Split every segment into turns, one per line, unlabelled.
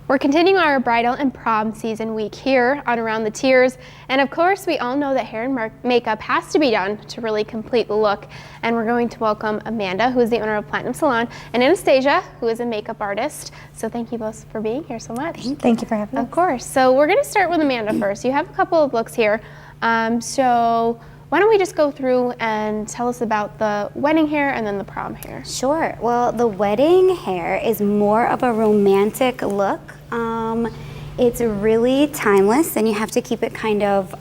We're continuing our bridal and prom season week here on Around the Tiers, and of course we all know that hair and makeup has to be done to really complete the look, and we're going to welcome Amanda, who is the owner of Platinum Salon, and Anastasia, who is a makeup artist. So thank you both for being here so much.
Thank you for having us.
Of course. So we're going to start with Amanda first. You have a couple of looks here. So why don't we just go through and tell us about the wedding hair and then the prom hair?
Sure. Well, the wedding hair is more of a romantic look. It's really timeless, and you have to keep it kind of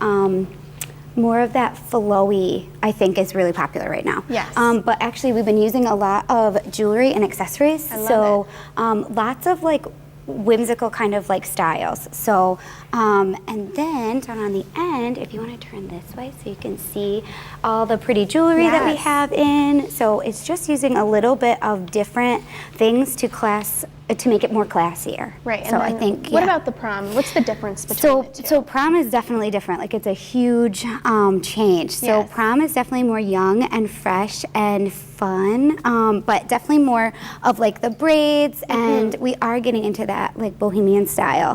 more of that flowy, I think, is really popular right now.
Yes.
But actually, we've been using a lot of jewelry and accessories.
I love it.
Lots of like whimsical kind of like styles. So, and then down on the end, if you want to turn this way so you can see all the pretty jewelry that we have in. So it's just using a little bit of different things to make it more classier.
Right.
So
And
I
then
think,
what about the prom? What's the difference between the two?
So prom is definitely different. Like, it's a huge change. So
Yes.
prom is definitely more young and fresh and fun, but definitely more of like the braids, and we are getting into that like bohemian style,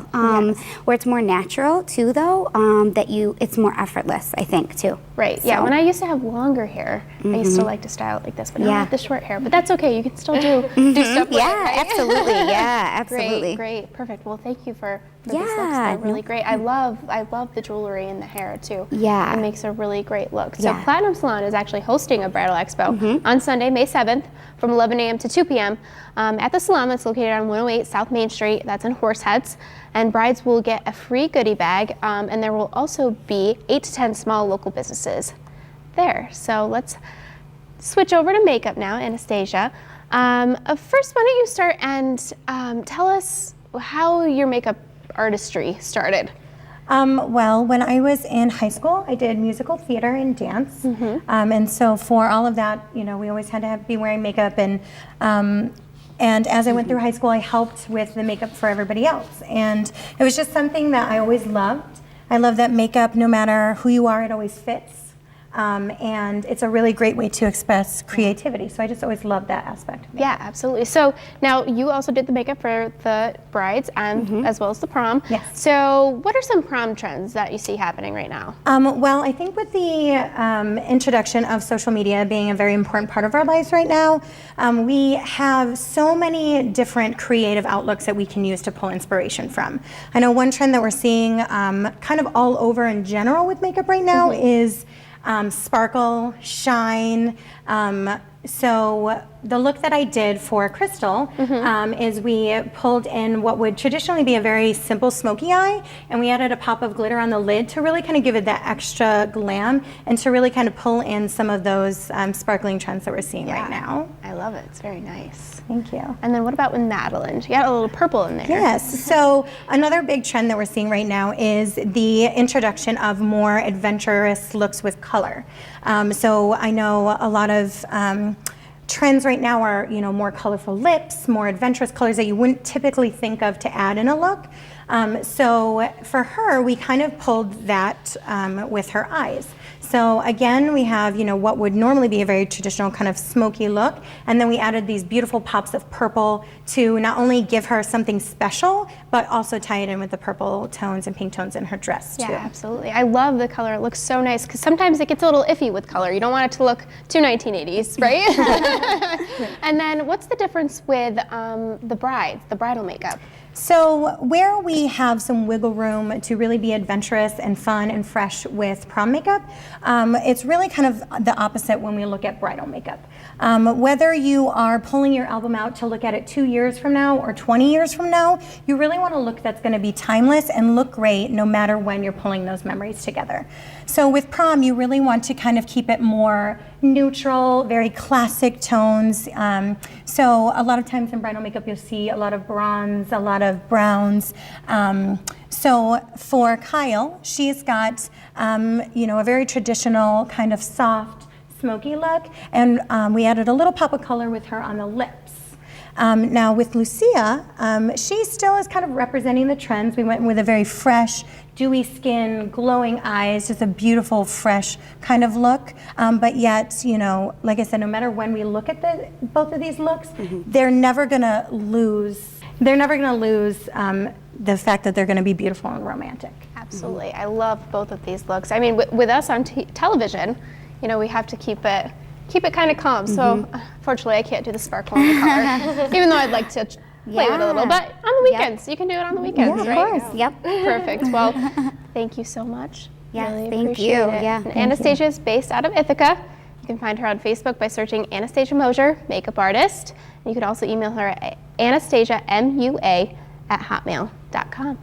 where it's more natural too, though. It's more effortless, I think, too.
Right. Yeah. When I used to have longer hair, I used to like to style it like this, but now I have the short hair. But that's okay. You can still do stuff with it, right?
Absolutely. Yeah, absolutely.
Great. Perfect. Well, thank you for these looks. They're really great. I love the jewelry and the hair too.
Yeah.
It makes a really great look. So
Yeah.
Platinum Salon is actually hosting a bridal expo on Sunday, May 7th from 11 a.m. to 2 p.m. At the salon that's located on 108 South Main Street. That's in Horseheads. And brides will get a free goodie bag, and there will also be 8 to 10 small local businesses there. So let's switch over to makeup now, Anastasia. First, why don't you start and tell us how your makeup artistry started?
Well, when I was in high school, I did musical theater and dance. And so for all of that, we always had to be wearing makeup. And as I went through high school, I helped with the makeup for everybody else. And it was just something that I always loved. I love that makeup, no matter who you are, it always fits. And it's a really great way to express creativity. So I just always loved that aspect.
Yeah, absolutely. So now you also did the makeup for the brides and as well as the prom.
Yes.
So what are some prom trends that you see happening right now?
Well, I think with the introduction of social media being a very important part of our lives right now, we have so many different creative outlooks that we can use to pull inspiration from. I know one trend that we're seeing kind of all over in general with makeup right now is sparkle, shine. So the look that I did for Crystal is we pulled in what would traditionally be a very simple smoky eye, and we added a pop of glitter on the lid to really kind of give it that extra glam and to really kind of pull in some of those sparkling trends that we're seeing right now.
I love it. It's very nice.
Thank you.
And then what about with Madeline? You got a little purple in there.
Yes. So another big trend that we're seeing right now is the introduction of more adventurous looks with color. So I know a lot of trends right now are, more colorful lips, more adventurous colors that you wouldn't typically think of to add in a look. So for her, we kind of pulled that with her eyes. So again, we have, what would normally be a very traditional kind of smoky look, and then we added these beautiful pops of purple to not only give her something special, but also tie it in with the purple tones and pink tones in her dress too.
Yeah, absolutely. I love the color. It looks so nice because sometimes it gets a little iffy with color. You don't want it to look too 1980s, right? And then what's the difference with the bridal makeup?
So where we have some wiggle room to really be adventurous and fun and fresh with prom makeup, it's really kind of the opposite when we look at bridal makeup. Whether you are pulling your album out to look at it 2 years from now or 20 years from now, you really want a look that's going to be timeless and look great no matter when you're pulling those memories together. So with prom, you really want to kind of keep it more neutral, very classic tones. So a lot of times in bridal makeup, you'll see a lot of bronze, a lot of browns. So for Kyle, she's got, a very traditional kind of soft, smoky look, and we added a little pop of color with her on the lips. Now with Lucia, she still is kind of representing the trends. We went with a very fresh, dewy skin, glowing eyes, just a beautiful, fresh kind of look. But yet, like I said, no matter when we look at both of these looks, they're never gonna lose they're never going to lose the fact that they're going to be beautiful and romantic.
Absolutely. I love both of these looks. I mean, with us on television, you know, we have to keep it kind of calm. So unfortunately, I can't do the sparkle in the color, even though I'd like to play with it a little. But on the weekends, you can do it on the weekends,
Yeah,
right?
of course. Yep.
Perfect. Well, thank you so much.
Yes,
Really
thank
appreciate
you.
it.
Yeah,
And Anastasia is based out of Ithaca. You can find her on Facebook by searching Anastasia Mosier, makeup artist. And you can also email her at anastasiamua@hotmail.com.